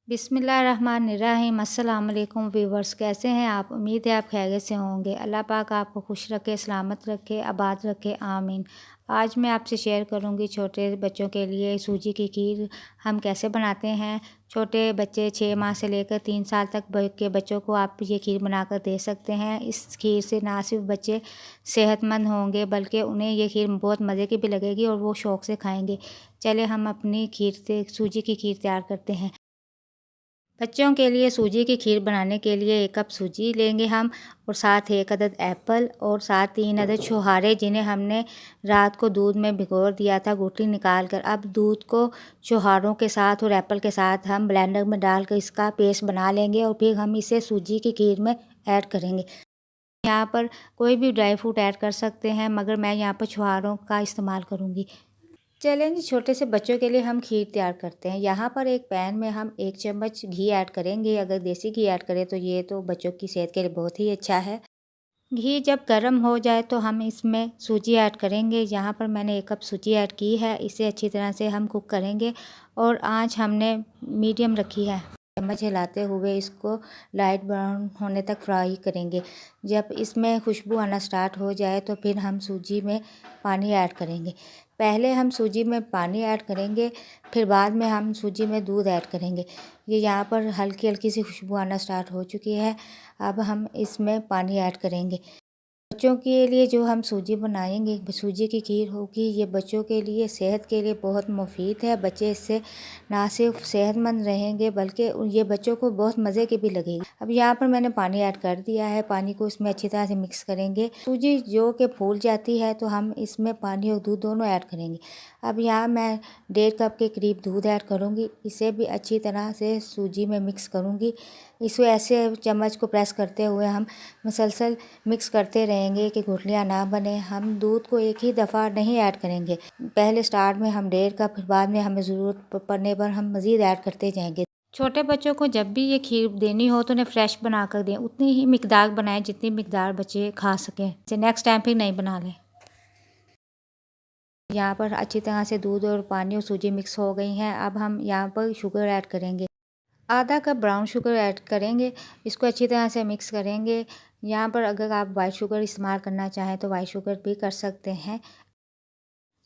बिस्मिल्लाहिर्रहमानिर्रहीम। अस्सलाम वालेकुम व्यूवर्स, कैसे हैं आप? उम्मीद है आप खैरियत से होंगे। अल्लाह पाक आपको खुश रखे, सलामत रखे, आबाद रखे, आमीन। आज मैं आपसे शेयर करूंगी छोटे बच्चों के लिए सूजी की खीर हम कैसे बनाते हैं। छोटे बच्चे 6 माह से लेकर 3 साल तक के बच्चों को आप ये खीर बनाकर दे सकते हैं। इस खीर से ना सिर्फ बच्चे सेहतमंद होंगे बल्कि उन्हें ये खीर बहुत मज़े की भी लगेगी और वो शौक़ से खाएंगे। चले हम अपनी खीर से सूजी की खीर तैयार करते हैं। बच्चों के लिए सूजी की खीर बनाने के लिए 1 कप सूजी लेंगे हम, और साथ 1 अदद एप्पल और साथ 3 अदद छुहारे जिन्हें हमने रात को दूध में भिगो दिया था गुठली निकाल कर। अब दूध को छुहारों के साथ और एप्पल के साथ हम ब्लेंडर में डालकर इसका पेस्ट बना लेंगे और फिर हम इसे सूजी की खीर में ऐड करेंगे। यहाँ पर कोई भी ड्राई फ्रूट ऐड कर सकते हैं, मगर मैं यहाँ पर छुहारों का इस्तेमाल करूँगी। चलें जी, छोटे से बच्चों के लिए हम खीर तैयार करते हैं। यहाँ पर एक पैन में हम 1 चम्मच घी ऐड करेंगे। अगर देसी घी ऐड करें तो ये तो बच्चों की सेहत के लिए बहुत ही अच्छा है। घी जब गर्म हो जाए तो हम इसमें सूजी ऐड करेंगे। यहाँ पर मैंने 1 कप सूजी ऐड की है। इसे अच्छी तरह से हम कुक करेंगे और आँच हमने मीडियम रखी है। चम्मच हिलाते हुए इसको लाइट ब्राउन होने तक फ्राई करेंगे। जब इसमें खुशबू आना स्टार्ट हो जाए तो फिर हम सूजी में पानी ऐड करेंगे। पहले हम सूजी में पानी ऐड करेंगे, फिर बाद में हम सूजी में दूध ऐड करेंगे। ये यहाँ पर हल्की हल्की सी खुशबू आना स्टार्ट हो चुकी है। अब हम इसमें पानी ऐड करेंगे। बच्चों के लिए जो हम सूजी बनाएंगे, सूजी की खीर होगी, ये बच्चों के लिए सेहत के लिए बहुत मुफीद है। बच्चे इससे ना सिर्फ सेहतमंद रहेंगे बल्कि ये बच्चों को बहुत मज़े की भी लगेगी। अब यहाँ पर मैंने पानी ऐड कर दिया है। पानी को इसमें अच्छी तरह से मिक्स करेंगे। सूजी जो कि फूल जाती है तो हम इसमें पानी और दूध दोनों ऐड करेंगे। अब यहाँ मैं 1.5 कप के करीब दूध ऐड करूँगी। इसे भी अच्छी तरह से सूजी में मिक्स करूँगी। इसे ऐसे चम्मच को प्रेस करते हुए हम मुसलसल मिक्स करते रहेंगे कि गुठलियाँ ना बने। हम दूध को एक ही दफ़ा नहीं ऐड करेंगे। पहले स्टार्ट में हम 1.5 कप, फिर बाद में हमें ज़रूरत पड़ने पर हम मज़ीद ऐड करते जाएंगे। छोटे बच्चों को जब भी ये खीर देनी हो तो उन्हें फ्रेश बना कर दें। उतनी ही मिकदार बनाएं जितनी मिकदार बच्चे खा सकें। नेक्स्ट टाइम फिर नहीं बना लें। यहाँ पर अच्छी तरह से दूध और पानी और सूजी मिक्स हो गई हैं। अब हम यहाँ पर शुगर ऐड करेंगे। आधा कप ब्राउन शुगर ऐड करेंगे। इसको अच्छी तरह से मिक्स करेंगे। यहाँ पर अगर आप वाइट शुगर इस्तेमाल करना चाहें तो वाइट शुगर भी कर सकते हैं।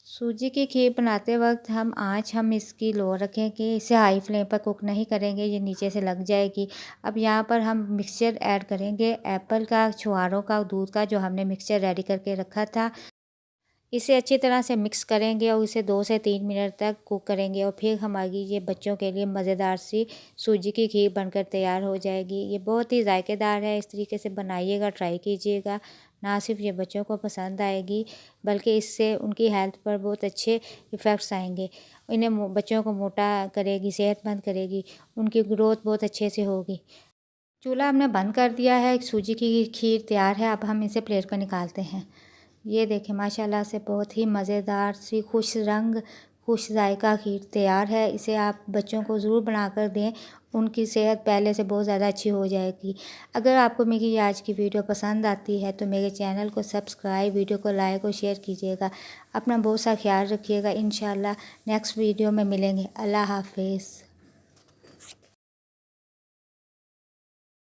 सूजी की खीर बनाते वक्त हम इसकी लो रखें कि इसे हाई फ्लेम पर कुक नहीं करेंगे, ये नीचे से लग जाएगी। अब यहाँ पर हम मिक्सचर ऐड करेंगे एप्पल का, छुहारों का, दूध का, जो हमने मिक्सचर रेडी करके रखा था। इसे अच्छी तरह से मिक्स करेंगे और इसे 2 से 3 मिनट तक कुक करेंगे और फिर हमारी ये बच्चों के लिए मज़ेदार सी सूजी की खीर बनकर तैयार हो जाएगी। ये बहुत ही जायकेदार है। इस तरीके से बनाइएगा, ट्राई कीजिएगा। ना सिर्फ ये बच्चों को पसंद आएगी बल्कि इससे उनकी हेल्थ पर बहुत अच्छे इफ़ेक्ट्स आएंगे। इन्हें बच्चों को मोटा करेगी, सेहतमंद करेगी, उनकी ग्रोथ बहुत अच्छे से होगी। चूल्हा हमने बंद कर दिया है। सूजी की खीर तैयार है। अब हम इसे प्लेट पर निकालते हैं। ये देखें, माशाल्लाह से बहुत ही मज़ेदार सी खुश रंग, खुश जायका खीर तैयार है। इसे आप बच्चों को ज़रूर बनाकर दें। उनकी सेहत पहले से बहुत ज़्यादा अच्छी हो जाएगी। अगर आपको मेरी आज की वीडियो पसंद आती है तो मेरे चैनल को सब्सक्राइब, वीडियो को लाइक और शेयर कीजिएगा। अपना बहुत सा ख्याल रखिएगा। इंशाल्लाह नेक्स्ट वीडियो में मिलेंगे। अल्लाह हाफिज़।